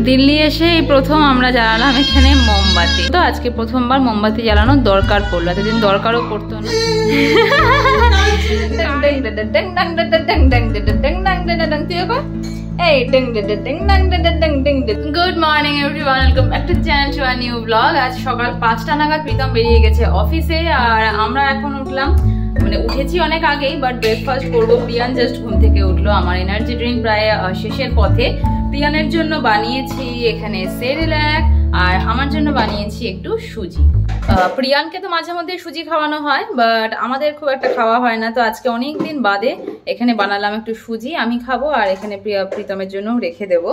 দিল্লি এসে এই প্রথম আমরা জ্বালালাম এখানে মোমবাতি। তো আজকে প্রথমবার মোমবাতি জ্বালানোর দরকার পড়লো, এতদিন দরকারও পড়তো না। Good morning everyone, welcome back to channel to a new blog. আজ সকাল 5টা নাগাদ প্রীতম বেরিয়ে গেছে অফিসে, আর আমরা এখন উঠলাম, মানে উঠেছি অনেক আগেই, বাট ব্রেকফাস্ট করবো। প্রিয়ান জাস্ট ঘুম থেকে উঠলো। আমার এনার্জি ড্রিঙ্ক প্রায় শেষের পথে। প্রিয়ানের জন্য বানিয়েছি এখানে সেরেল্যাক, আর আমার জন্য বানিয়েছি একটু সুজি। প্রিয়ানকে তো মাঝে মধ্যে সুজি খাওয়ানো হয়, বাট আমাদের খুব একটা খাওয়া হয় না। তো আজকে অনেক দিন বাদে এখানে বানালাম একটু সুজি, আমি খাবো, আর এখানে প্রীতমের জন্য রেখে দেবো।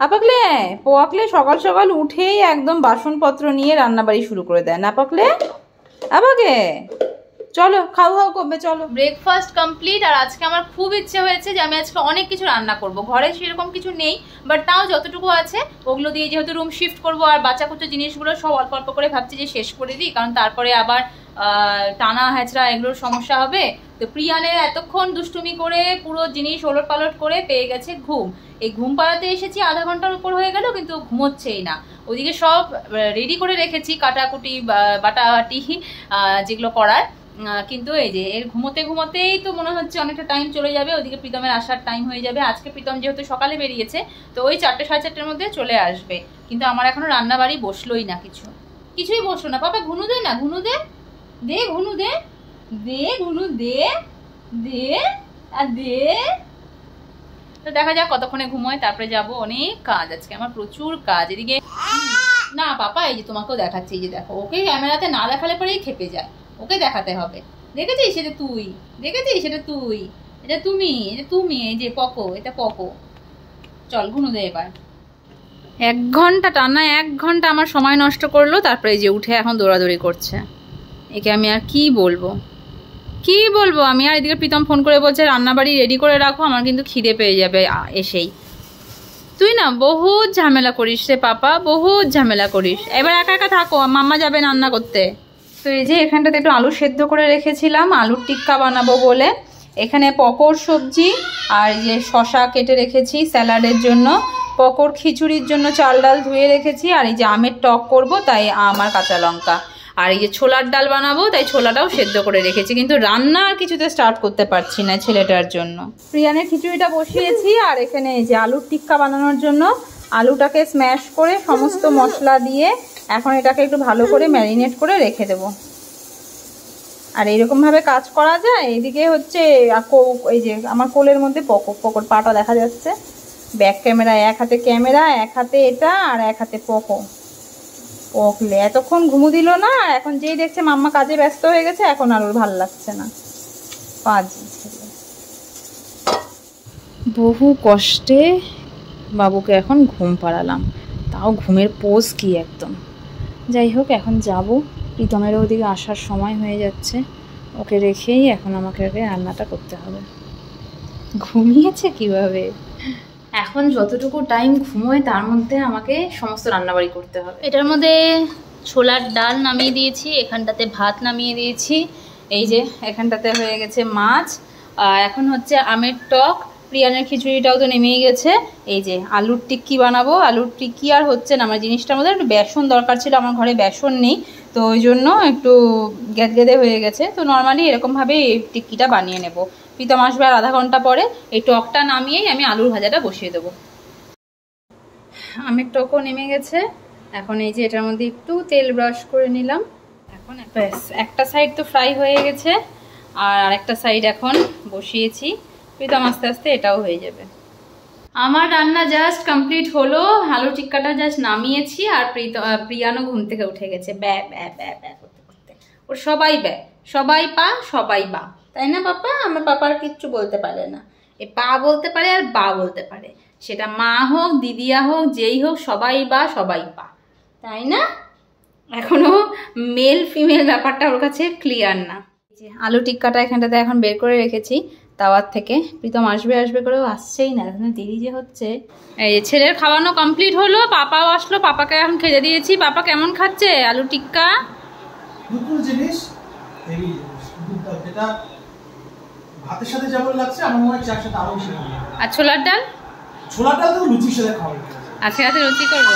আপাকলে পোয়াকলে সকাল সকাল উঠেই একদম বাসনপত্র নিয়ে রান্নাবাড়ি শুরু করে দেয় না পাকলে। আপাকে চলো খাওয়া করবে, চলো। Breakfast complete. আর আজকে আমার খুব ইচ্ছে হয়েছে যে আমি আজকে অনেক কিছু রান্না করব। ঘরে সেরকম কিছু নেই, বাট তাও যতটুকু আছে ওগুলো দিয়ে, যেহেতু রুম শিফট করবো আর বাচ্চা কুচো জিনিসগুলো সব অল্প অল্প করে ভাবছি যে শেষ করে দিই, কারণ তারপরে আবার টানা হ্যাচড়া এগুলোর সমস্যা হবে। তো প্রিয়ানের এতক্ষণ দুষ্টুমি করে পুরো জিনিস ওলট পালট করে পেয়ে গেছে ঘুম। এই ঘুম পাড়াতে এসেছি আধা ঘন্টার উপর হয়ে গেল, কিন্তু ঘুমোচ্ছেই না। ওদিকে সব রেডি করে রেখেছি, কাটাকুটি বাটাবাটি যেগুলো করার, কিন্তু এই যে এর ঘুমোতে ঘুমোতেই তো মনে হচ্ছে অনেকটা টাইম চলে যাবে। ওদিকে প্রীতমের আসার টাইম হয়ে যাবে। আজকে প্রীতম যেহেতু সকালে বেরিয়েছে, তো ওই 4টে সাড়ে 4টের মধ্যে চলে আসবে। কিন্তু আমার এখনো রান্না বাড়ি বসলোই না, কিছুই বসলো না। পাপা ঘুনু দে না, ঘুনু দে, দে ঘুনু দে, দে ঘুনু দে, দে আর দে। তো দেখা যাক কতক্ষণে ঘুমোয়, তারপরে যাব। অনেক কাজ আজকে আমার, প্রচুর কাজ। এদিকে না পাপা, এই যে তোমাকেও দেখাচ্ছি, এই যে দেখো, ওকে ক্যামেরাতে না দেখালে পরেই খেপে যায়, ওকে দেখাতে হবে। দেখেছিস সেটা তুই, দেখেছিস সেটা তুই, এটা তুমি, এটা তুমি, এই যে পকো, এটা পকো। চল ঘুনু দে এবার। 1 ঘন্টা টানা 1 ঘন্টা আমার সময় নষ্ট করলো, তারপরে এই যে উঠে এখন দৌড়াদৌড়ি করছে। একে আমি আর কি বলবো, কি বলবো আমি। আর এদিকে প্রীতম ফোন করে বলছে রান্নাবাড়ি রেডি করে রাখো, আমার কিন্তু খিদে পেয়ে যাবে এসেই। তুই না বহুত ঝামেলা করিস রে পাপা, বহুত ঝামেলা করিস। এবার একা একা থাকো, মাম্মা যাবে রান্না করতে। তো এই যে এখানটাতে একটু আলু সেদ্ধ করে রেখেছিলাম আলুর টিক্কা বানাবো বলে। এখানে পকোড় সবজি আর এই যে শশা কেটে রেখেছি স্যালাডের জন্য। পকোড় খিচুড়ির জন্য চাল ডাল ধুয়ে রেখেছি। আর এই যে আমের টক করব, তাই আম আর কাঁচা লঙ্কা। আর এই যে ছোলার ডাল বানাবো, তাই ছোলাটাও সেদ্ধ করে রেখেছি। কিন্তু রান্না আর কিছুতে স্টার্ট করতে পারছি না ছেলেটার জন্য। প্রিয়ানের খিচুড়িটা বসিয়েছি, আর এখানে এই যে আলুর টিক্কা বানানোর জন্য আলুটাকে স্ম্যাশ করে সমস্ত মশলা দিয়ে এখন এটাকে একটু ভালো করে ম্যারিনেট করে রেখে দেব। আর এইরকমভাবে কাজ করা যায়। এইদিকে হচ্ছে এই যে আমার কোলের মধ্যে পকোড় পাটা দেখা যাচ্ছে। ব্যাক ক্যামেরা, এক হাতে ক্যামেরা, এক হাতে এটা, আর এক হাতে পকলে এতক্ষণ ঘুমু দিল না। আর এখন যেই দেখছে মাম্মা কাজে ব্যস্ত হয়ে গেছে, এখন আর ওর ভালো লাগছে না। পাজি ছেলে। বহু কষ্টে বাবুকে এখন ঘুম পাড়ালাম, তাও ঘুমের পোজ কি একদম। যাই হোক, এখন যাব। প্রীতমের ওদিকে আসার সময় হয়ে যাচ্ছে, ওকে রেখেই এখন আমাকে আগে রান্নাটা করতে হবে। ঘুমিয়েছে কিভাবে? এখন যতটুকু টাইম ঘুমোয় তার মধ্যে আমাকে সমস্ত রান্নাবাড়ি করতে হবে। এটার মধ্যে ছোলার ডাল নামিয়ে দিয়েছি, এখানটাতে ভাত নামিয়ে দিয়েছি, এই যে এখানটাতে হয়ে গেছে মাছ, এখন হচ্ছে আমের টক। প্রিয়ানের খিচুড়িটাও তো নেমেই গেছে। এই যে আলুর টিক্কি বানাবো। আলুর টিক্কি আর হচ্ছে না, আমার জিনিসটার মধ্যে একটু বেসন দরকার ছিল, আমার ঘরে বেসন নেই, তো ওই জন্য একটু গেদগেদে হয়ে গেছে। তো নর্মালি এরকমভাবে এই টিক্কিটা বানিয়ে নেব। প্রীতম আসবে আর আধা ঘন্টা পরে। এই টকটা নামিয়েই আমি আলুর ভাজাটা বসিয়ে দেবো। আমের টকও নেমে গেছে। এখন এই যে এটার মধ্যে একটু তেল ব্রাশ করে নিলাম। এখন ব্যাস, একটা সাইড তো ফ্রাই হয়ে গেছে, আর আরেকটা সাইড এখন বসিয়েছি। প্রীতম আস্তে আস্তে এটাও হয়ে যাবে। আমার রান্না জাস্ট কমপ্লিট হলো। আলু টিক্কাটা জাস্ট নামিয়েছি, আর প্রিয়ানও ঘুম থেকে উঠে গেছে ব্যা ব্যা ব্যা ব্যা করতে করতে। ওর সবাই ব্যা, সবাই পা, সবাই বা, তাই না পাপা? আমার পাপার কিচ্ছু বলতে পারে না, এ পা বলতে পারে আর বা বলতে পারে। সেটা মা হোক, দিদিয়া হোক, যেই হোক, সবাই বা, সবাই পা, তাই না? এখনো মেল ফিমেল ব্যাপারটা ওর কাছে ক্লিয়ার না। আলু টিক্কাটা এখানটাতে এখন বের করে রেখেছি তাওয়ার থেকে। প্রীতম আসবে করেও আসছেই না, এখন দেরি যে হচ্ছে। এই ছেলের খাওয়ানো কমপ্লিট হলো, পাপাও আসলো, পাপাকে এখন খেতে দিয়েছি। পাপা কেমন খাচ্ছে আলু টিক্কা? জিনিস যেটা ভাতের সাথে যেমন লাগছে, আমার মনে হয় চার সাথে আরো বেশি ভালো। আর ছোলার ডাল? ছোলার ডাল তো লুচির সাথে খাওয়া আজকে রাতে রুটি করবো।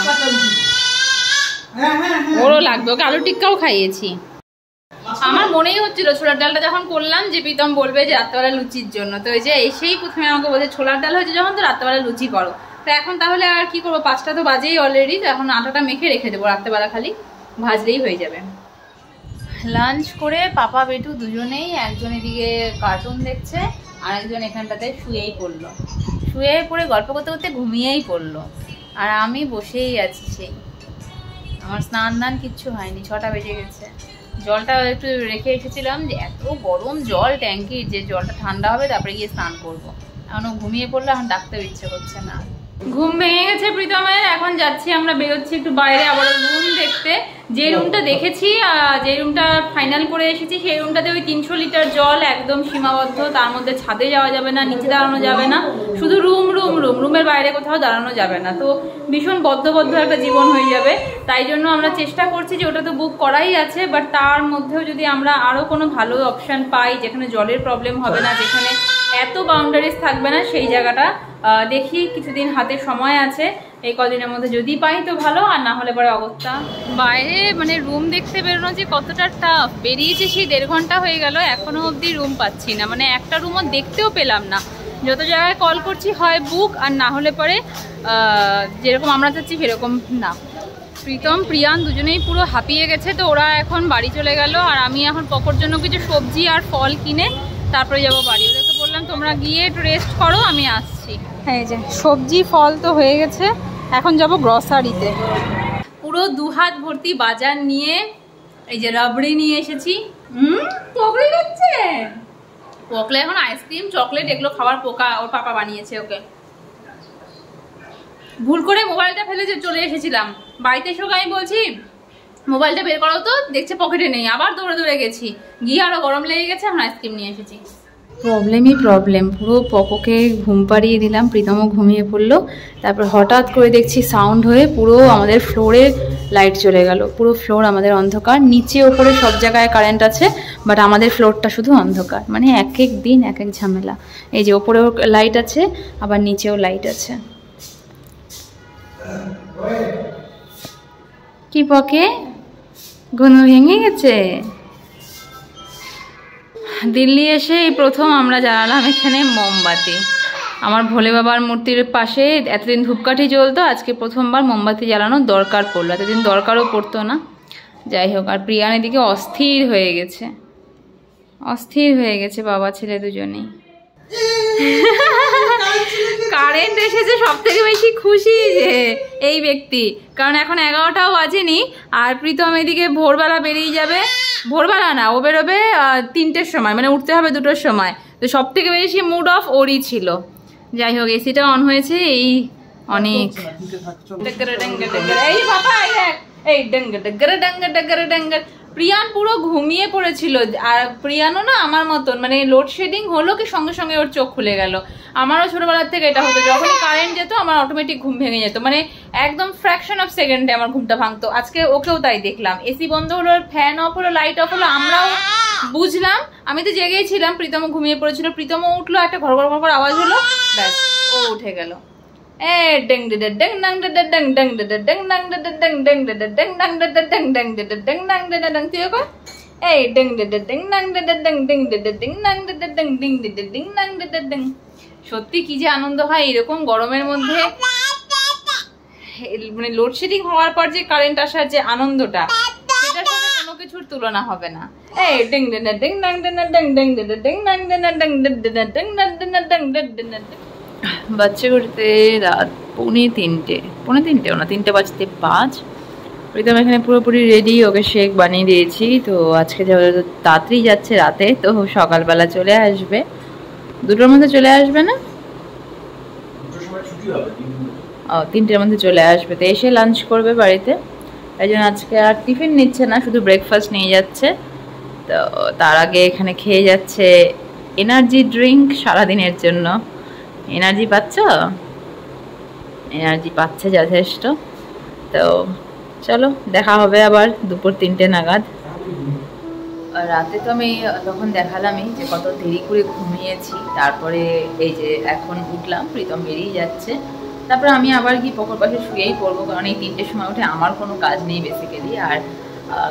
হ্যাঁ হ্যাঁ হ্যাঁ, ওরও লাগবে, ওকে আলু টিক্কাও খাইয়েছি। আমার মনেই হচ্ছিল ছোলার ডালটা যখন করলাম যে প্রীতম বলবে যে রাত্রেবেলা লুচির জন্য, তো এই যে এসেই প্রথমে আমাকে বলছে ছোলার ডাল হয়েছে যখন, তো রাত্রেবেলা লুচি করো। তো এখন তাহলে আর কি করবো, 5টা তো বাজেই অলরেডি, তো এখন আটাটা মেখে রেখে দেবো, রাত্রেবেলা খালি ভাজলেই হয়ে যাবে। লাঞ্চ করে পাপা বেটু দুজনেই, একজন এদিকে কার্টুন দেখছে আর একজন এখানটাতে শুয়েই পড়লো, শুয়ে পড়ে গল্প করতে করতে ঘুমিয়েই পড়লো। আর আমি বসেই আছি, সেই আমার স্নান দান কিচ্ছু হয়নি, 6টা বেজে গেছে। জলটা একটু রেখে এসেছিলাম যে এত গরম জল ট্যাঙ্কির, যে জলটা ঠান্ডা হবে তারপরে গিয়ে স্নান করবো। এখনও ঘুমিয়ে পড়লে এখন ডাকতেও ইচ্ছে করছে না। ঘুম ভেঙে গেছে প্রীতমের, এখন যাচ্ছি আমরা, বেরোচ্ছি একটু বাইরে আবার রুম দেখতে। যে রুমটা দেখেছি, যে রুমটা ফাইনাল করে এসেছি, সেই রুমটাতে ওই 300 লিটার জল একদম সীমাবদ্ধ, তার মধ্যে ছাদে যাওয়া যাবে না, নিচে দাঁড়ানো যাবে না, শুধু রুমের বাইরে কোথাও দাঁড়ানো যাবে না। তো ভীষণ বদ্ধ একটা জীবন হয়ে যাবে। তাই জন্য আমরা চেষ্টা করছি যে ওটা তো বুক করাই আছে, বাট তার মধ্যেও যদি আমরা আরও কোনো ভালো অপশান পাই যেখানে জলের প্রবলেম হবে না, যেখানে এত বাউন্ডারিজ থাকবে না, সেই জায়গাটা দেখি। কিছুদিন হাতে সময় আছে, এই কদিনের মধ্যে যদি পাই তো ভালো, আর না হলে পরে অগত্যা। বাইরে মানে রুম দেখতে বেরোনো যে কতটা টাফ, বেরিয়েছে সেই 1.5 ঘন্টা হয়ে গেল, এখনো অবধি রুম পাচ্ছি না। মানে একটা রুমও দেখতেও পেলাম না। যত জায়গায় কল করছি হয় বুক, আর না হলে পরে যেরকম আমরা চাচ্ছি সেরকম না। প্রীতম প্রিয়ান দুজনেই পুরো হাঁপিয়ে গেছে, তো ওরা এখন বাড়ি চলে গেল। আর আমি এখন পকোর জন্য কিছু সবজি আর ফল কিনে তারপরে যাবো বাড়ি। ওদেরকে বললাম তোমরা গিয়ে একটু রেস্ট করো, আমি আসছি। হ্যাঁ, এই যে সবজি ফল তো হয়ে গেছে, এখন যাব গ্রসারিতে। পুরো 2 হাত ভর্তি বাজার নিয়ে, এই যে রাবড়ি নিয়ে এসেছি। পকড়ি খাচ্ছে, পকলে এখন আইসক্রিম চকলেট এগুলো খাবার পোকা, ওর পাপা বানিয়েছে ওকে। ভুল করে মোবাইলটা ফেলে চলে এসেছিলাম, বাড়িতে এসে আমি বলছি মোবাইলটা বের করো তো, দেখছে পকেটে নেই, আবার দৌড়ে গেছি, গিয়ে আরো গরম লেগে গেছে, এখন আইসক্রিম নিয়ে এসেছি। প্রবলেম, পুরো পকোকে ঘুম পাড়িয়ে দিলাম, প্রীতমও ঘুমিয়ে পড়লো। তারপর হঠাৎ করে দেখছি সাউন্ড হয়ে পুরো আমাদের ফ্লোরে লাইট চলে গেল, পুরো ফ্লোর আমাদের অন্ধকার, নিচে ওপরে সব জায়গায় কারেন্ট আছে, বাট আমাদের ফ্লোরটা শুধু অন্ধকার। মানে এক এক দিন এক এক ঝামেলা। এই যে ওপরেও লাইট আছে, আবার নিচেও লাইট আছে। কি পকে ঘুম ভেঙে গেছে? দিল্লি এসে এই প্রথম আমরা জ্বালালাম এখানে মোমবাতি। আমার ভোলে বাবার মূর্তির পাশে এতদিন ধূপকাঠি জ্বলতো, আজকে প্রথমবার মোমবাতি জ্বালানোর দরকার পড়লো, এতদিন দরকারও পড়তো না। যাই হোক, আর প্রিয়ান এদিকে অস্থির হয়ে গেছে বাবা ছেলে দুজনেই। কারেন্ট এসেছে, সব থেকে বেশি খুশি যে এই ব্যক্তি, কারণ এখন 11টাও বাজেনি। আর প্রীতম এদিকে ভোরবেলা বেরিয়ে যাবে, ভোরবেলা না, ও বেরোবে 3টের সময়, মানে উঠতে হবে 2টোর সময়। তো সব থেকে বেশি মুড অফ ওরই ছিল। যাই হোক, এসিটা অন হয়েছে, এই অনেক। এই বাবা এই ডেঙ্গার প্রিয়ান পুরো ঘুমিয়ে পড়েছিল। আর প্রিয়ানও না আমার মতন, মানে লোডশেডিং হলো কি সঙ্গে সঙ্গে ওর চোখ খুলে গেল। আমারও ছোটবেলার থেকে এটা হতো, যখনই কারেন্ট যেত আমার অটোমেটিক ঘুম ভেঙে যেত, মানে একদম ফ্র্যাকশন অফ সেকেন্ডে আমার ঘুমটা ভাঙতো। আজকে ওকেও তাই দেখলাম, এসি বন্ধ হলো, ফ্যান অফ হলো, লাইট অফ হলো, আমরাও বুঝলাম। আমি তো জেগেই ছিলাম, প্রীতমও ঘুমিয়ে পড়েছিল। প্রীতমও উঠলো, একটা ঘর ঘর ঘর আওয়াজ হলো, ব্যাস ও উঠে গেল। সত্যি কি যে আনন্দ হয় এরকম গরমের মধ্যে, মানে লোডশেডিং হওয়ার পর যে কারেন্ট আসার যে আনন্দটা, সেটার সাথে কোনো কিছুর তুলনা হবে না। বাচ্চা করতে রাত 3:45 না, 3:05। প্রীতম এখানে পুরোপুরি রেডি, ওকে শেক বানিয়ে দিয়েছি। তো আজকে যেহেতু তাড়াতাড়ি যাচ্ছে রাতে, তো সকালবেলা চলে আসবে, 2টোর মধ্যে চলে আসবে না, 3টের মধ্যে চলে আসবে। তো এসে লাঞ্চ করবে বাড়িতে, তাই জন্য আজকে আর টিফিন নিচ্ছে না, শুধু ব্রেকফাস্ট নিয়ে যাচ্ছে। তো তার আগে এখানে খেয়ে যাচ্ছে এনার্জি ড্রিঙ্ক, সারাদিনের জন্য। এনার্জি পাচ্ছে যথেষ্ট। তো চলো, দেখা হবে আবার দুপুর 3টে নাগাদ। রাতে তো আমি তখন দেখালামই যে কত দেরি করে ঘুমিয়েছি। তারপরে এই যে এখন উঠলাম, প্রীতম বেরিয়ে যাচ্ছে। তারপর আমি আবার গিয়ে পুকুর পাশে শুয়েই পড়বো, কারণ এই 3টের সময় উঠে আমার কোনো কাজ নেই বেসিক্যালি। আর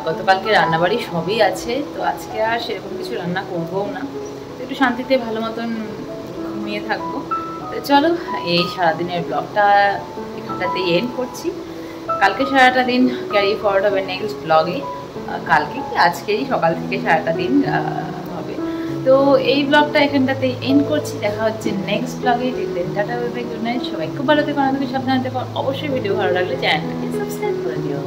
গতকালকে রান্নাবাড়ি সবই আছে, তো আজকে আর সেরকম কিছু রান্না করবোও না, তো একটু শান্তিতে ভালো মতন ঘুমিয়ে থাকবো। তো চলো এই সারাদিনের ব্লগটা এখানটাতেই এন্ড করছি। কালকে সারাটা দিন ক্যারি ফরওয়ার্ড হবে নেক্সট ব্লগে, কালকে কি আজকেই সকাল থেকে সারাটা দিন হবে। তো এই ব্লগটা এখানটাতেই এন্ড করছি, দেখা হচ্ছে নেক্সট ব্লগে। Tata bye bye, good night, সবাই খুব ভালো থেকো, সাবধানে থেকো। অবশ্যই ভিডিও ভালো লাগলে চ্যানেলটাকে সাবস্ক্রাইব করে দিও।